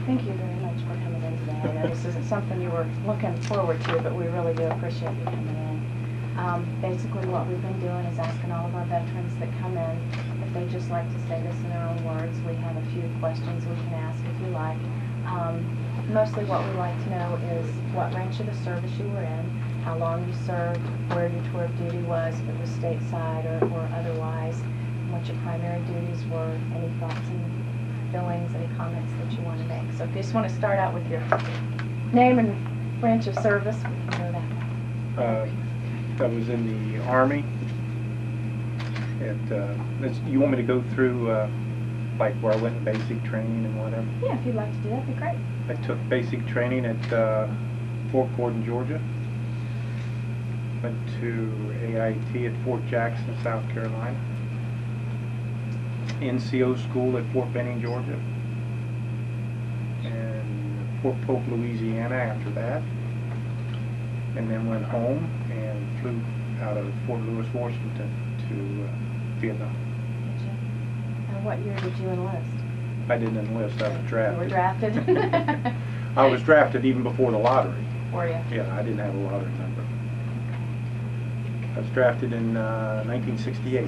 Thank you very much for coming in today. I know this isn't something you were looking forward to, but we really do appreciate you coming in. Basically what we've been doing is asking all of our veterans that come in if they just like to say this in their own words. We have a few questions we can ask if you like. Mostly what we like to know is what branch of the service you were in, how long you served, where your tour of duty was, if it was stateside or otherwise, what your primary duties were, any thoughts and feelings, any comments that you want to make. So if you just want to start out with your name and branch of service, we can go that way. I was in the Army. You want me to go through like where I went in basic training and whatever? Yeah, if you'd like to do that, that'd be great. I took basic training at Fort Gordon, Georgia. Went to AIT at Fort Jackson, South Carolina. NCO school at Fort Benning, Georgia. And Fort Polk, Louisiana after that. And then went home and flew out of Fort Lewis, Washington to Vietnam. And what year did you enlist? I didn't enlist, I was drafted. You were drafted? I was drafted even before the lottery. Were you? Yeah, I didn't have a lottery number. I was drafted in 1968.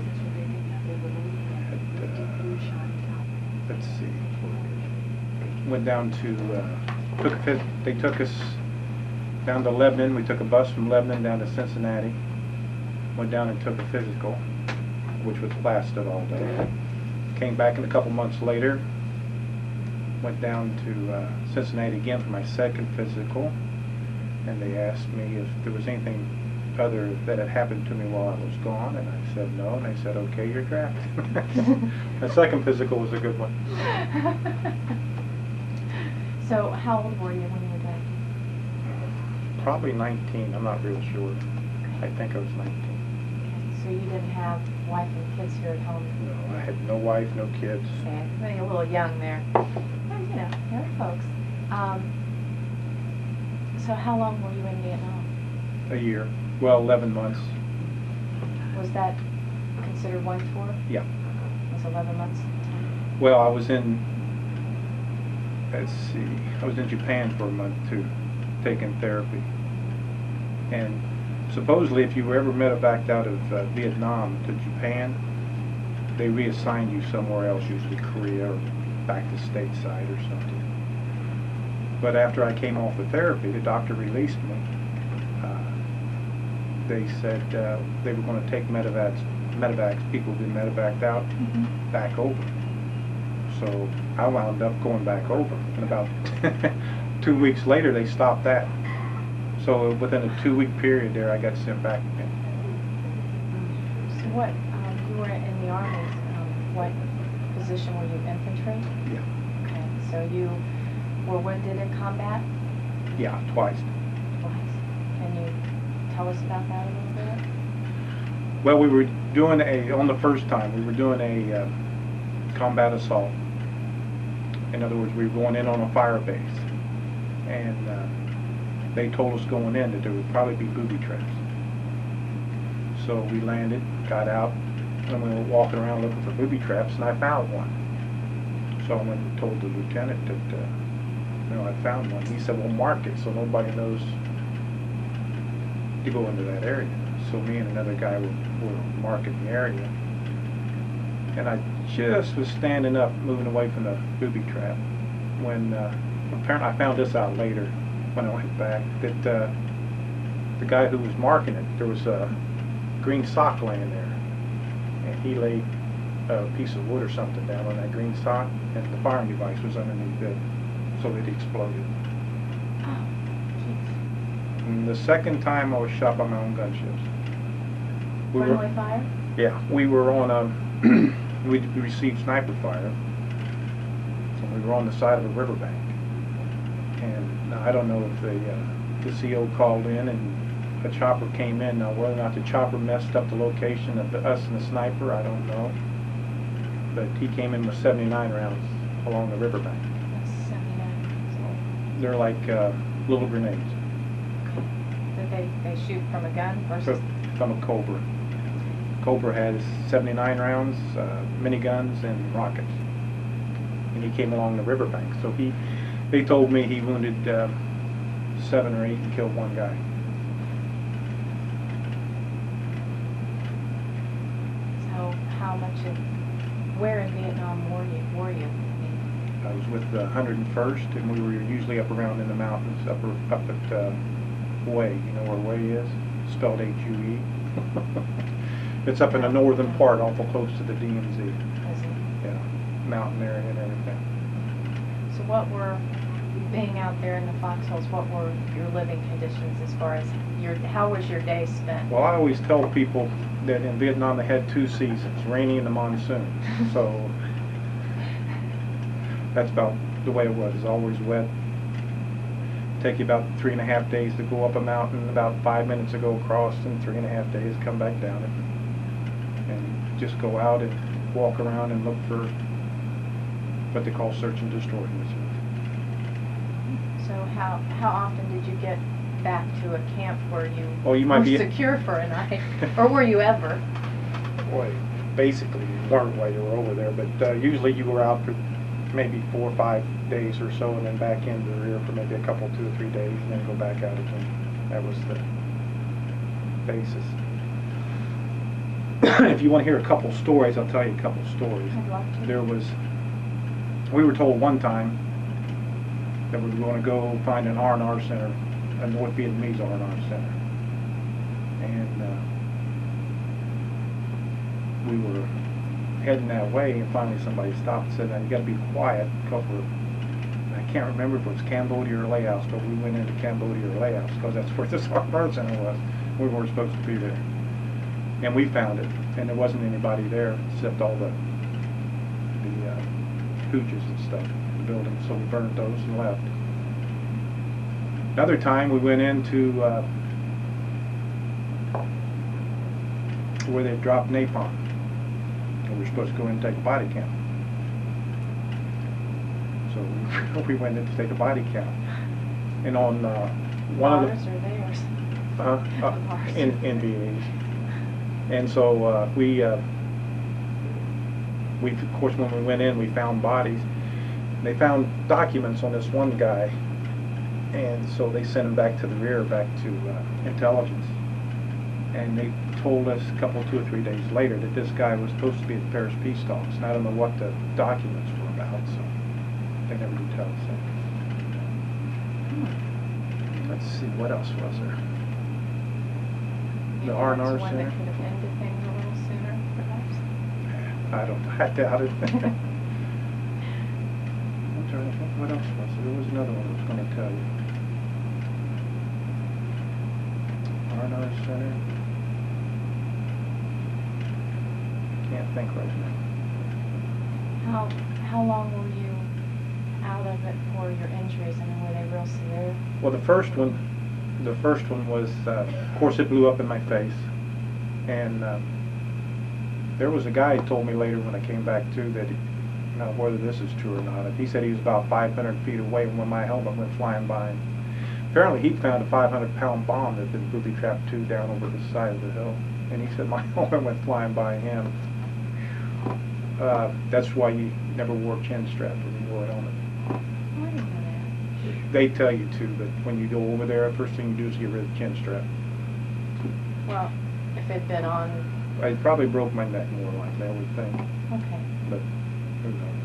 Let's see. Went down to, they took us down to Lebanon. We took a bus from Lebanon down to Cincinnati. Went down and took a physical, which was lasted all day. Came back in a couple months later. Went down to Cincinnati again for my second physical, and they asked me if there was anything other that had happened to me while I was gone, and I said no, and they said, okay, you're drafted. My second physical was a good one. So how old were you when you were drafted? Probably 19, I'm not real sure. Okay. I think I was 19. Okay, so you didn't have wife and kids here at home? No, I had no wife, no kids. Okay, getting a little young there. Well, you know, young folks. So how long were you in Vietnam? A year. Well, 11 months. Was that considered one tour? Yeah. Was 11 months? Well, I was in, let's see, I was in Japan for a month too, taking therapy. And supposedly if you were ever medevaced out of Vietnam to Japan, they reassigned you somewhere else, usually Korea or back to stateside or something. But after I came off the therapy, the doctor released me. They said they were going to take medevacs, people who've been medevaced out, back over. So I wound up going back over. And about 2 weeks later, they stopped that. So within a 2-week period there, I got sent back again. So what, you were in the Army, what position were you, infantry? Yeah. Okay, so you were wounded in combat? Yeah, twice. Twice. Can you tell us about that a little bit? Well, we were doing on the first time, we were doing a combat assault. In other words, we were going in on a fire base. And they told us going in that there would probably be booby traps. So we landed, got out, and we were walking around looking for booby traps, and I found one. So I went and told the lieutenant that, I found one. He said, well, mark it so nobody knows to go into that area. So me and another guy were marking the area. And I just was standing up, moving away from the booby trap, when apparently I found this out later when I went back, that the guy who was marking it, there was a green sock laying there. And he laid a piece of wood or something down on that green sock, and the firing device was underneath it, so it exploded. Oh, jeez. And the second time I was shot by my own gunships. Runaway fire? Yeah, we were on we received sniper fire, and we were on the side of a riverbank. And I don't know if the CO called in and a chopper came in. Now, whether or not the chopper messed up the location of us and the sniper, I don't know. But he came in with 79 rounds along the riverbank. That's 79. They're like little grenades. Did they shoot from a gun versus? From a Cobra. Cobra has 79 rounds, miniguns, and rockets. And he came along the riverbank. So he They told me he wounded 7 or 8 and killed 1 guy. So how much of, where in Vietnam were you? I was with the 101st, and we were usually up around in the mountains, up at Hue. You know where Hue is? Spelled H-U-E. It's up in the northern part, awful close to the DMZ. Is it? Yeah, mountain area and everything. So what were, being out there in the foxholes, what were your living conditions as far as how was your day spent? Well, I always tell people that in Vietnam they had 2 seasons, rainy and the monsoon. So that's about the way it was. It's always wet. Take you about 3.5 days to go up a mountain, about 5 minutes to go across, and 3.5 days to come back down it. And just go out and walk around and look for what they call search and destroy missions. So how often did you get back to a camp where you might were be secure for a night? Or were you ever? Boy, basically you weren't while you were over there, but usually you were out for maybe 4 or 5 days or so, and then back into the rear for maybe a couple, 2 or 3 days, and then go back out again. That was the basis. If you want to hear a couple stories, I'll tell you a couple stories. I'd love to. We were told one time that we were going to go find an R&R center, a North Vietnamese R&R center. And we were heading that way, and finally somebody stopped and said, "Now you got to be quiet," because I can't remember if it was Cambodia or Laos, but we went into Cambodia or Laos because that's where this R&R center was. We weren't supposed to be there. And we found it, and there wasn't anybody there except all the hooches and stuff in the building, so we burned those and left. Another time we went into where they dropped napalm. We were supposed to go in and take a body count. So we went in to take a body count. And on one of the... Ours or theirs? Ours. NVAs. And so we of course, when we went in, we found bodies. They found documents on this one guy, and so they sent him back to the rear, back to intelligence. And they told us a couple, 2 or 3 days later that this guy was supposed to be at the Paris peace talks. And I don't know what the documents were about, so they never did tell us that. Let's see, what else was there? The R&R One Center. that could have ended things a little sooner, perhaps? I doubt it. I'm trying to think, what else was there? There was another one I was going to tell you. R&R Center. Can't think right now. How long were you out of it for your injuries? I mean, were they real severe? Well, the first one was, of course, it blew up in my face, and there was a guy who told me later when I came back too that, whether this is true or not, he said he was about 500 feet away when my helmet went flying by him. Apparently he'd found a 500-pound bomb that had been booby-trapped too down over the side of the hill, and he said my helmet went flying by him. That's why you never wore a chin strap when you wore a helmet. I didn't know that. They tell you to, but when you go over there, the first thing you do is get rid of the chin strap. Well, if it'd been on... I probably broke my neck more likely, I would think, Okay. but who knows.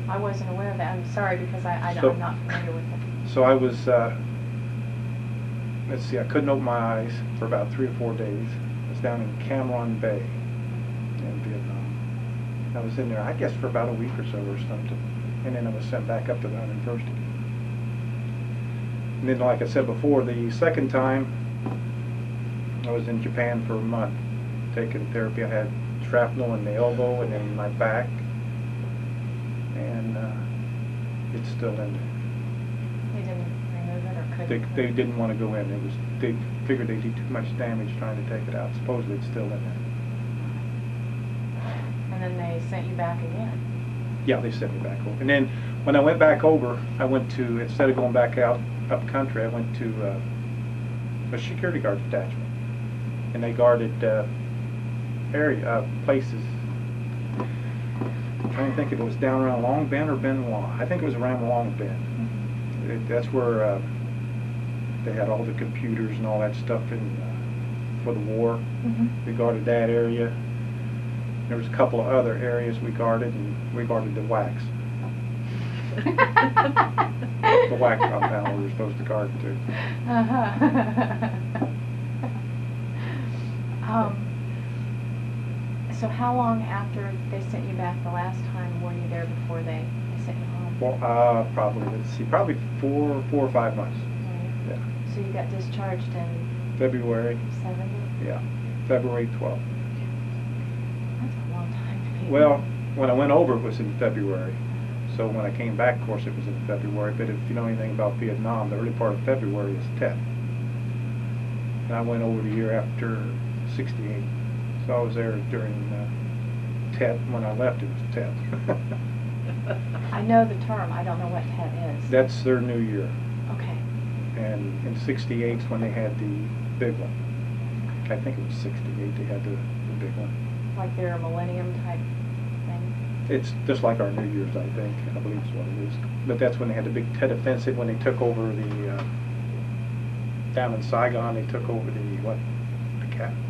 I wasn't aware of that. I'm sorry because I'm not familiar with it. So I was, let's see, I couldn't open my eyes for about 3 or 4 days. I was down in Cam Ranh Bay in Vietnam. I was in there, I guess, for about a week or so or something. And then I was sent back up to the 101st again. And then, like I said before, the second time, I was in Japan for a month taking therapy. I had shrapnel in the elbow and in my back. And it's still in there. They didn't remove it or couldn't? They didn't want to go in. They figured they did too much damage trying to take it out. Supposedly it's still in there. And then they sent you back again? Yeah, they sent me back over. And then when I went back over, I went to, instead of going back out up country, I went to a security guard detachment. And they guarded places. I'm trying to think if it was down around Long Bend or Ben Wa. I think it was around Long Bend. That's where they had all the computers and all that stuff for the war. Mm-hmm. We guarded that area. There was a couple of other areas we guarded, and we guarded the wax. The wax compound we were supposed to guard too. So how long after they sent you back the last time were you there before they sent you home? Well, probably, let's see, probably 4 or 5 months. Right. Yeah. So you got discharged in February. 70? Yeah, February 12th. That's a long time to be. Well, when I went over, it was in February. So when I came back, of course, it was in February. But if you know anything about Vietnam, the early part of February is Tet. And I went over the year after 68. So I was there during Tet. When I left, it was Tet. I know the term. I don't know what TED is. That's their new year. Okay. And in 68 is when they had the big one. I think it was 68 they had the big one. Like their millennium type thing? It's just like our New Year's, I think. I believe is what it is. But that's when they had the big Tet Offensive, when they took over the, down in Saigon, they took over the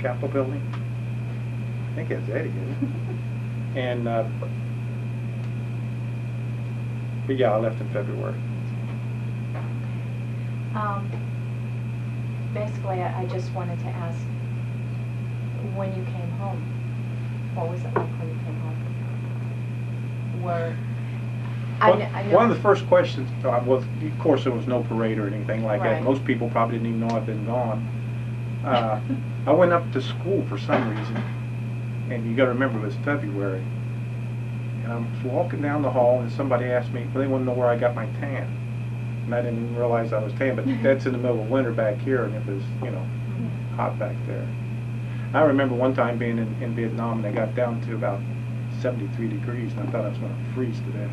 Capitol building. I think it's Eddie, isn't it? And, but yeah, I left in February. Basically, I just wanted to ask, when you came home, what was it like when you came home? I know. One of the first questions was, of course, there was no parade or anything like that. Right. Most people probably didn't even know I'd been gone. I went up to school for some reason, and you got to remember it was February. And I was walking down the hall, and somebody asked me, well, they want to know where I got my tan. And I didn't realize I was tan, but that's in the middle of winter back here, and it was, you know, hot back there. I remember one time being in Vietnam, and I got down to about 73 degrees, and I thought I was going to freeze to death.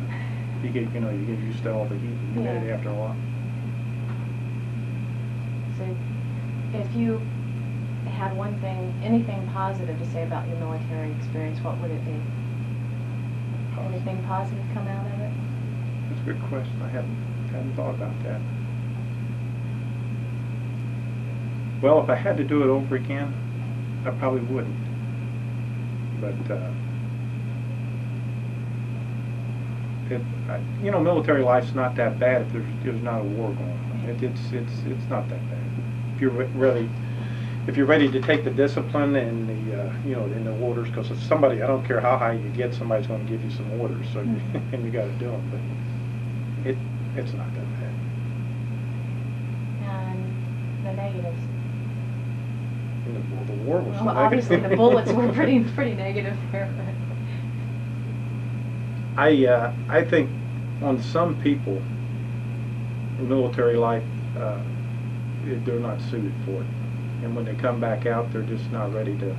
You get used to all the heat and humidity Yeah. after a while. So, if you had anything positive to say about your military experience, what would it be? Anything positive come out of it? That's a good question. I hadn't thought about that. Well, if I had to do it over again, I probably wouldn't. But you know, military life's not that bad if there's not a war going on. It's not that bad. If you're ready to take the discipline and the you know, in the orders, because if somebody, I don't care how high you get, somebody's going to give you some orders, so and you got to do them. But it's not that bad. And the negatives. And the war was Well, negative. obviously the bullets were pretty negative there. But I think on some people, military life, they're not suited for it. And when they come back out, they're just not ready to,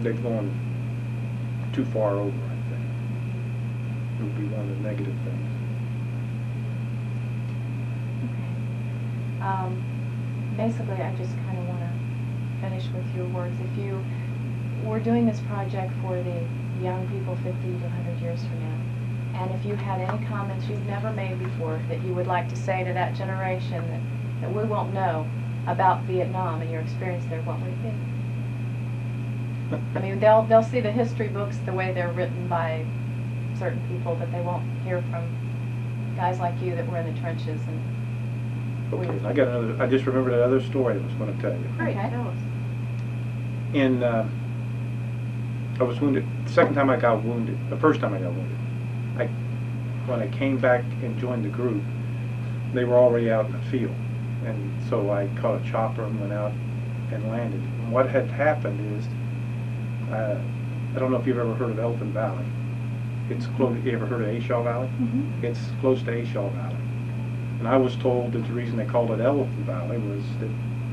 they've gone too far over, I think. It would be one of the negative things. okay. Basically, I just kind of want to finish with your words. If you were doing this project for the young people 50 to 100 years from now, and if you had any comments you've never made before that you would like to say to that generation that we won't know about Vietnam and your experience there, what would it be? I mean, they'll see the history books the way they're written by certain people, but they won't hear from guys like you that were in the trenches. And Okay, I got another, I just remembered another story I was going to tell you. Great, tell us. I was wounded, the second time I got wounded, the first time I got wounded, when I came back and joined the group, they were already out in the field. And so I caught a chopper and went out and landed. And what had happened is, I don't know if you've ever heard of Elephant Valley. It's close, you ever heard of A Shaw Valley? Mm-hmm. It's close to A Shaw Valley. And I was told that the reason they called it Elephant Valley was that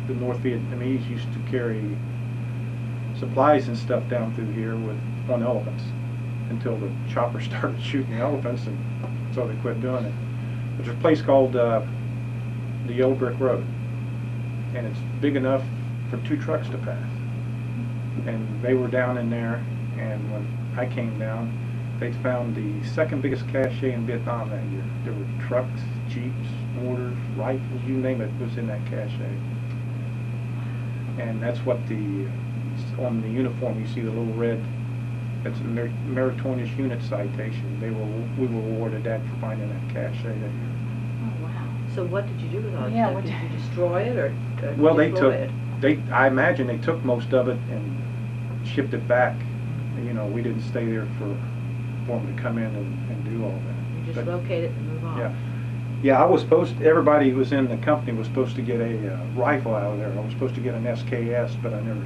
the North Vietnamese used to carry supplies and stuff down through here on elephants until the chopper started shooting elephants, and so they quit doing it. There's a place called the Yellow Brick Road, and it's big enough for 2 trucks to pass. And they were down in there, and when I came down, They found the second biggest cache in Vietnam that year. There were trucks, jeeps, mortars, rifles, you name it, was in that cache. And that's what on the uniform you see the little red, that's a meritorious unit citation. We were awarded that for finding that cache that year. Oh, wow. So what did you do with all that Yeah, stuff? what Did did- you destroy it or Well, they deploy took, it? I imagine they took most of it and shipped it back. You know, we didn't stay there for them to come in and do all that. You just But- locate it and move on. Yeah. Yeah, I was everybody who was in the company was supposed to get a rifle out of there. I was supposed to get an SKS, but I never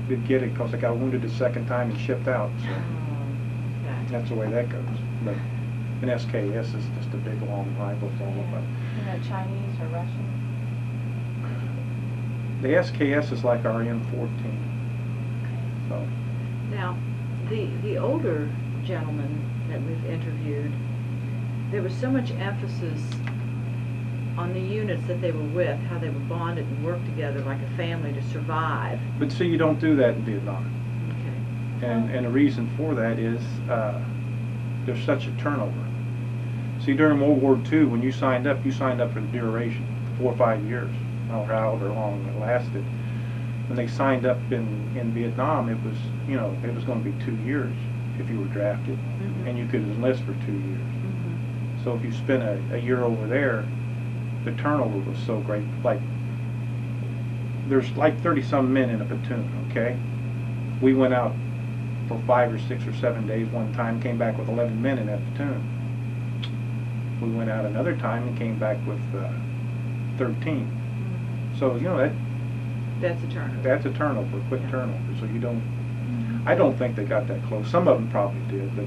did get it because I got wounded the second time and shipped out. So Oh, okay. that's the way that goes. But an SKS is just a big long rifle. It's all about. You know, Chinese or Russian? The SKS is like our M14. So Now, the older gentleman that we've interviewed, there was so much emphasis on the units that they were with, how they were bonded and worked together like a family to survive. but see, you don't do that in Vietnam. Okay. And the reason for that is there's such a turnover. See, during World War II, when you signed up for the duration, 4 or 5 years, or however long it lasted. When they signed up in Vietnam, it was, you know, it was going to be 2 years if you were drafted, and you could enlist for 2 years. So if you spent a year over there, the turnover was so great. Like, there's like 30-some men in a platoon, okay? We went out for 5 or 6 or 7 days one time, came back with 11 men in that platoon. We went out another time and came back with 13. So, you know, That's a turnover. that's a turnover, a quick turnover. So you don't, I don't think they got that close. Some of them probably did, but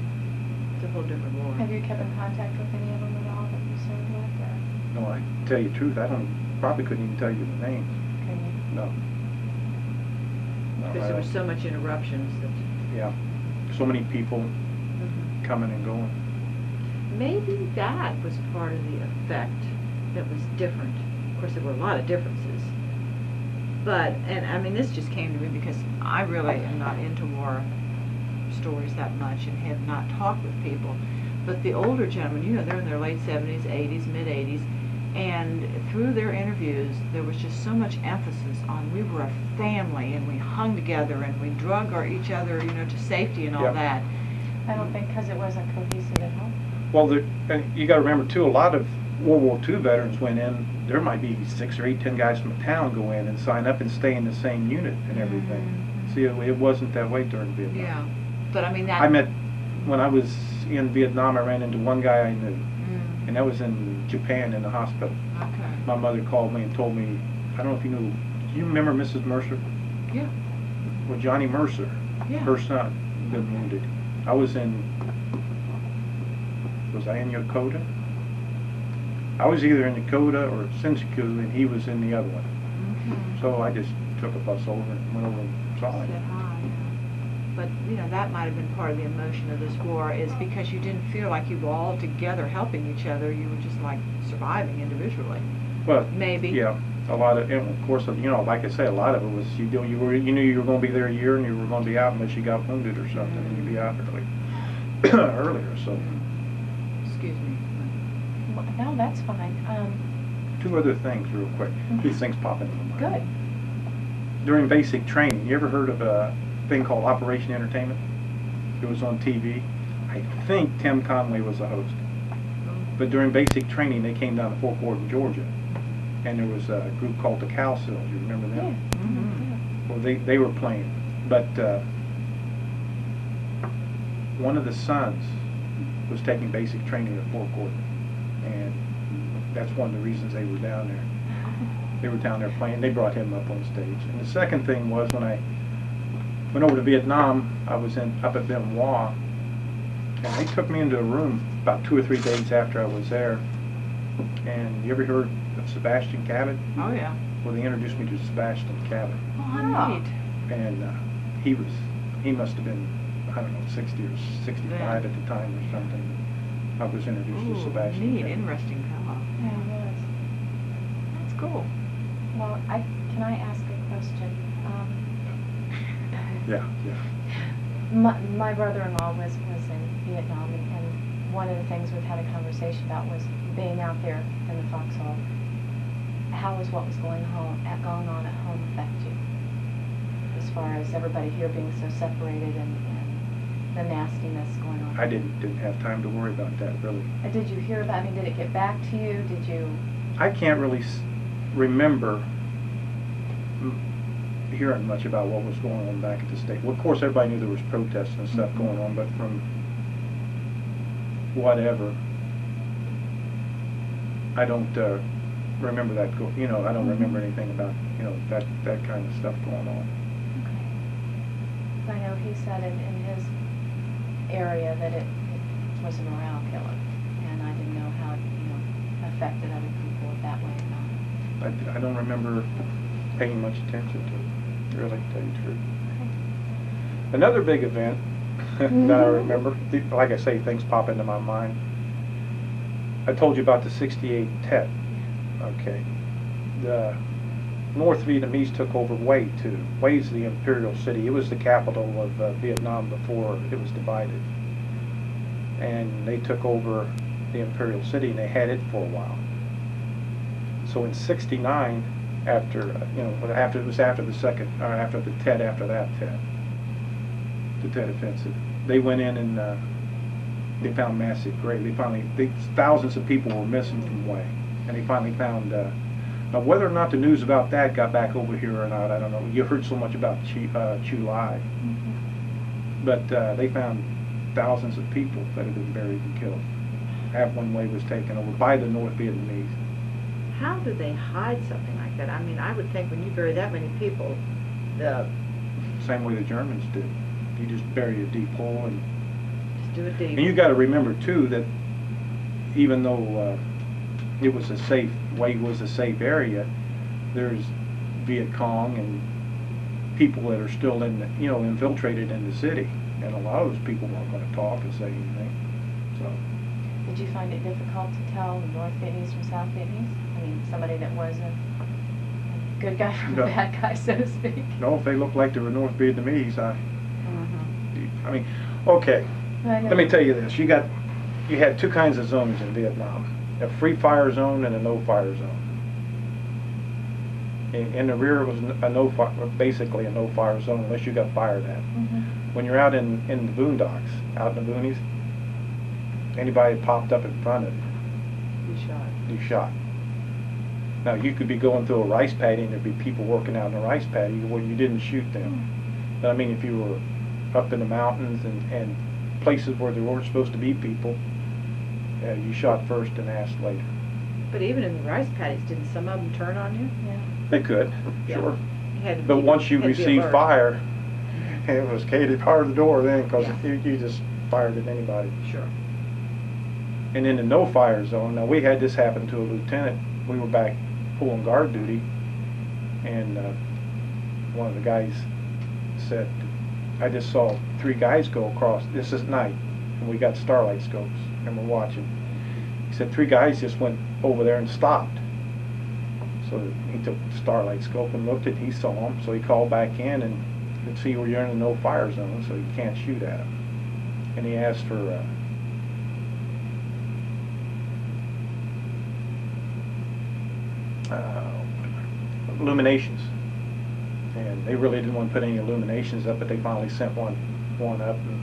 It's a whole different war. Have you kept in contact with any of them at all that you served with, or? no, I tell you the truth, probably couldn't even tell you the names. Can you? No. No, Because I there was don't. so much interruptions that... Yeah, so many people coming and going. Maybe that was part of the effect that was different. Of course, there were a lot of differences. But, and I mean, this just came to me because I really am not into war stories that much and have not talked with people. But the older gentlemen, you know, they're in their late 70s, 80s, mid-80s, and through their interviews, there was just so much emphasis on we were a family and we hung together and we drug each other, you know, to safety and all Yep. that. I don't think because it wasn't cohesive at home. Well, and you got to remember too, a lot of World War II veterans went in. There might be 6 or 8, 10 guys from a town go in and sign up and stay in the same unit and everything. See, it wasn't that way during Vietnam. Yeah, but I mean that... I met, when I was in Vietnam, I ran into one guy I knew, and that was in Japan in the hospital. Okay. My mother called me and told me, I don't know if you knew, do you remember Mrs. Mercer? Yeah. Well, Johnny Mercer, Yeah. her son, been wounded. I was I in Yokota? I was either in Yokota or Sensiku, and he was in the other one. So I just took a bus over and went over and saw Said him. hi, yeah. But, you know, that might have been part of the emotion of this war, is because you didn't feel like you were all together helping each other. You were just like surviving individually. But Maybe. yeah, a lot of, and of course, you know, like I say, a lot of it was you knew you were going to be there a year and you were going to be out unless you got wounded or something, and you'd be out earlier. So Excuse me. Well, no, that's fine. 2 other things real quick. These things pop into my mind. Good. During basic training, you ever heard of a thing called Operation Entertainment? It was on TV. I think Tim Conway was the host. But during basic training, they came down to Fort Gordon, Georgia, and there was a group called the Cow Sills. You remember Yeah. them? Well, they were playing, but one of the sons was taking basic training at Fort Gordon, and that's one of the reasons they were down there. They were down there playing. They brought him up on stage. And the second thing was when I went over to Vietnam, I was up at Ben Hoa, and they took me into a room about 2 or 3 days after I was there. And you ever heard of Sebastian Cabot? Oh, yeah. Well, they introduced me to Sebastian Cabot, Oh, how neat. and he must have been, I don't know, 60 or 65 at the time or something. I was introduced to Ooh, Sebastian neat, Cabot. interesting fellow. Yeah, it was. That's cool. Well, can I ask a question? Yeah. My brother-in-law was in Vietnam, and one of the things we've had a conversation about was being out there in the foxhole. How was what was going on at home affect you? As far as everybody here being so separated and the nastiness going on. I didn't have time to worry about that, really. Did you hear about? I mean, did it get back to you? Did you? I can't really remember hearing much about what was going on back at the state. Well, of course, everybody knew there was protests and stuff going on, but from whatever, I don't remember that. I don't remember anything about that kind of stuff going on. Okay. I know he said in his area that it was a morale killer, and I didn't know how it affected other people that way or not. I don't remember paying much attention to it, really, to tell you the truth. Okay. Another big event that I remember, like I say, things pop into my mind. I told you about the '68 Tet. Okay. The North Vietnamese took over Hue too. Hue's the imperial city. It was the capital of Vietnam before it was divided. And they took over the imperial city, and they had it for a while. So in '69, after the Tet, after that Tet, the Tet Offensive, they went in and they found massive graves. Thousands of people were missing from Hue, and they finally found. Now, whether or not the news about that got back over here or not, I don't know. You heard so much about Chu Lai, but they found thousands of people that had been buried and killed. Half one Hue was taken over by the North Vietnamese. How do they hide something like that? I mean, I would think when you bury that many people, the Same way the Germans did. You just bury a deep hole and just do it deep. And you got to remember too that even though it was a safe, Hue was a safe area, there's Viet Cong and people that are still infiltrated in the city, and a lot of those people weren't going to talk and say anything. So. Did you find it difficult to tell North Vietnamese from South Vietnamese? I mean, somebody that was a good guy from a bad guy, so to speak. No, if they looked like they were North Vietnamese, I mean, okay. Let me tell you this: you had two kinds of zones in Vietnam: a free fire zone and a no fire zone. In the rear was basically a no fire zone unless you got fired at. When you're out in the boondocks, out in the boonies, anybody popped up in front of you, you shot. Now you could be going through a rice paddy and there'd be people working out in the rice paddy. Well, you didn't shoot them. But I mean, if you were up in the mountains and places where there weren't supposed to be people, you shot first and asked later. But even in the rice paddies, didn't some of them turn on you? Yeah. They could, Yeah. sure. But once you received fire, it was Katie, power the door then, because you just fired at anybody. Sure. And in the no-fire zone, now we had this happen to a lieutenant. We were back pulling guard duty, and one of the guys said, I just saw 3 guys go across. This is night, and we got starlight scopes, and we're watching. He said 3 guys just went over there and stopped. So he took the starlight scope and looked at. He saw them, so he called back in and could see where you're in the no-fire zone, so you can't shoot at them. And he asked for illuminations, and they really didn't want to put any illuminations up, but they finally sent one up, and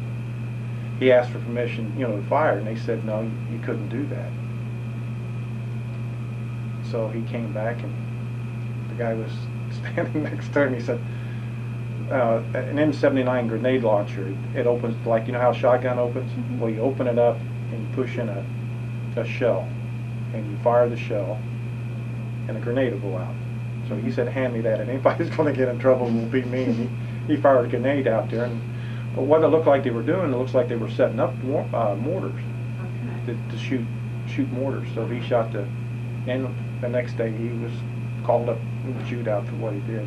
he asked for permission, to fire, and they said no, you couldn't do that. So he came back, and the guy was standing next to him. He said, an M79 grenade launcher, it opens like, how a shotgun opens? Well, you open it up and you push in a shell, and you fire the shell, and a grenade will go out. So he said, hand me that, and anybody's going to get in trouble will be me. And he fired a grenade out there, but what it looked like they were doing, it looks like they were setting up mortars to shoot mortars. So he shot and the next day he was called up in the shootout for what he did,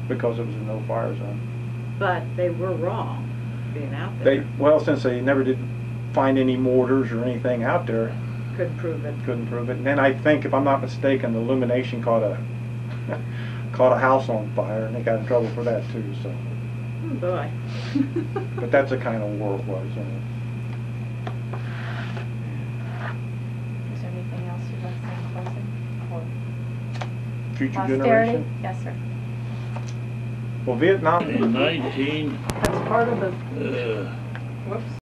because it was a no-fire zone. But they were wrong being out there. Since they never did find any mortars or anything out there, couldn't prove it. And then I think, if I'm not mistaken, the illumination caught a house on fire, and they got in trouble for that too. So Oh, boy. But that's the kind of war it was, you know. Is there anything else you'd like to say in closing? Or Future posterity? generation. Yes, sir. Well, Vietnam. In 19, That's part of the, uh, whoops.